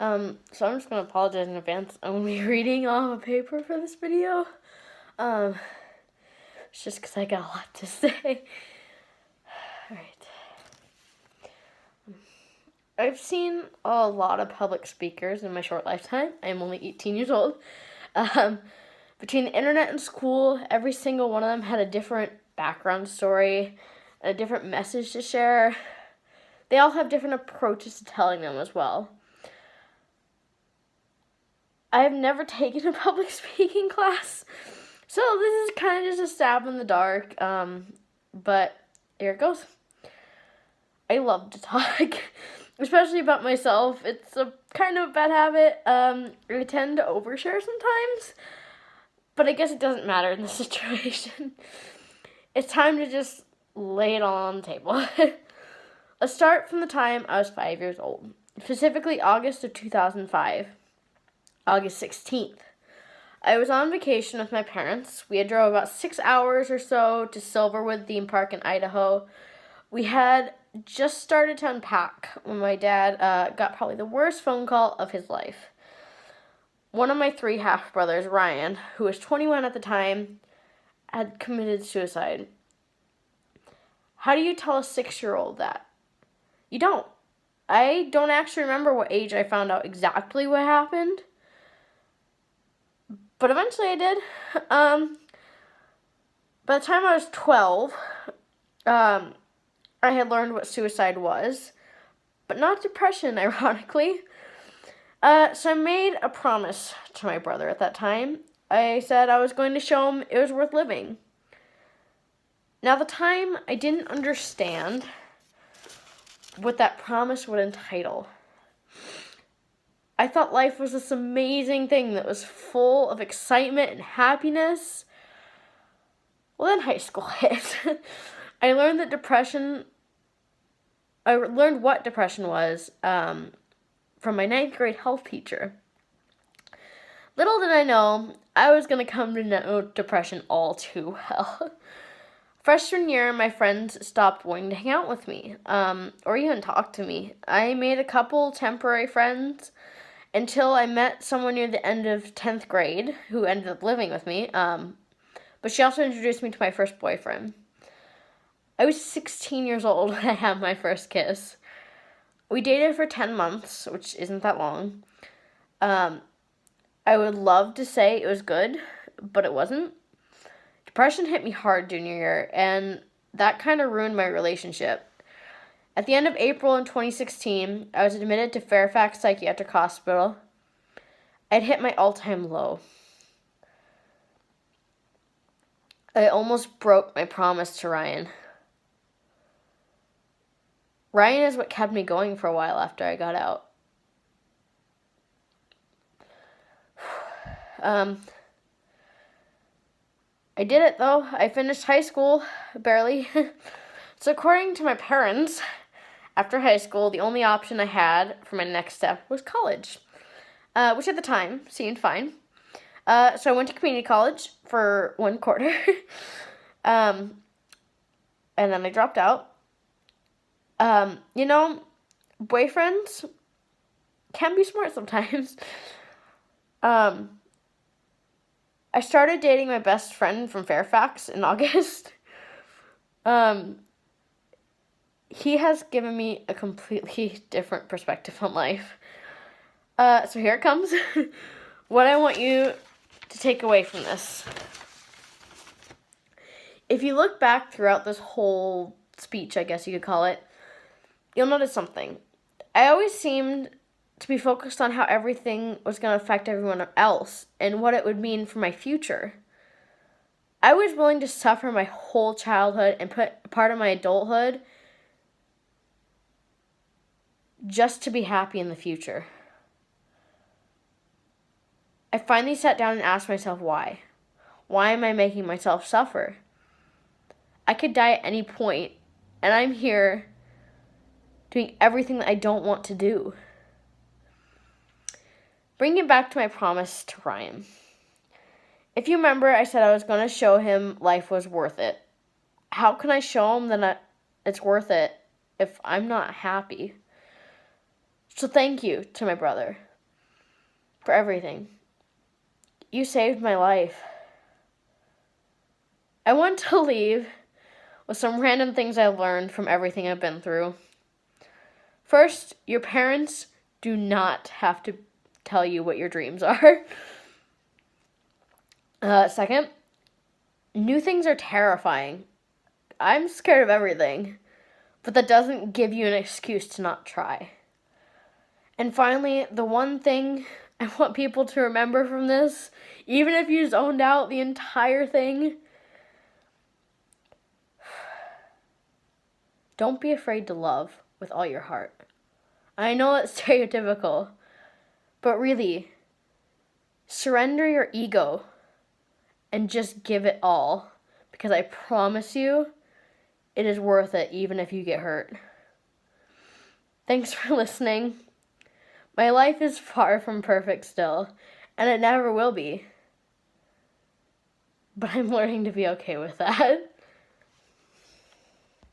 So I'm just gonna apologize in advance. I'm gonna be reading off a paper for this video. Um, it's just because I got a lot to say. Alright. I've seen a lot of public speakers in my short lifetime. I'm only 18 years old. Between the internet and school, every single one of them had a different background story, a different message to share. They all have different approaches to telling them as well. I have never taken a public speaking class, so this is kind of just a stab in the dark, but here it goes. I love to talk, especially about myself. It's a kind of a bad habit. I tend to overshare sometimes, but I guess it doesn't matter in this situation. It's time to just lay it all on the table. Let's start from the time I was 5 years old, specifically August of 2005. August 16th. I was on vacation with my parents. We had drove about 6 hours or so to Silverwood Theme Park in Idaho. We had just started to unpack when my dad got probably the worst phone call of his life. One of my 3 half-brothers, Ryan, who was 21 at the time, had committed suicide. How do you tell a 6-year-old that? You don't. I don't actually remember what age I found out exactly what happened. But eventually I did. By the time I was 12, I had learned what suicide was, but not depression, ironically. So I made a promise to my brother at that time. I said I was going to show him it was worth living. Now, at the time, I didn't understand what that promise would entitle. I thought life was this amazing thing that was full of excitement and happiness. Well, then high school hit. I learned what depression was from my 9th grade health teacher. Little did I know, I was going to come to know depression all too well. Freshman year, my friends stopped wanting to hang out with me, or even talk to me. I made a couple temporary friends until I met someone near the end of 10th grade who ended up living with me, but she also introduced me to my first boyfriend. I was 16 years old when I had my first kiss. We dated for 10 months, which isn't that long. I would love to say it was good, but it wasn't. Depression hit me hard junior year, and that kind of ruined my relationship. At the end of April in 2016, I was admitted to Fairfax Psychiatric Hospital. I'd hit my all-time low. I almost broke my promise to Ryan. Ryan is what kept me going for a while after I got out. I did it, though. I finished high school, barely. So according to my parents, after high school, the only option I had for my next step was college, which at the time seemed fine. So I went to community college for 1 quarter, and then I dropped out. Boyfriends can be smart sometimes. I started dating my best friend from Fairfax in August. He has given me a completely different perspective on life. So here it comes. What I want you to take away from this. If you look back throughout this whole speech, I guess you could call it, you'll notice something. I always seemed to be focused on how everything was going to affect everyone else and what it would mean for my future. I was willing to suffer my whole childhood and put part of my adulthood just to be happy in the future. I finally sat down and asked myself why. Why am I making myself suffer? I could die at any point, and I'm here doing everything that I don't want to do. Bringing it back to my promise to Ryan. If you remember, I said I was going to show him life was worth it. How can I show him that it's worth it if I'm not happy? So thank you to my brother. for everything. You saved my life. I want to leave with some random things I've learned from everything I've been through. First, your parents do not have to tell you what your dreams are. Second, new things are terrifying. I'm scared of everything, but that doesn't give you an excuse to not try. And finally, the one thing I want people to remember from this, even if you zoned out the entire thing, don't be afraid to love with all your heart. I know it's stereotypical, but really, surrender your ego and just give it all, because I promise you, it is worth it even if you get hurt. Thanks for listening. My life is far from perfect still, and it never will be. But I'm learning to be okay with that.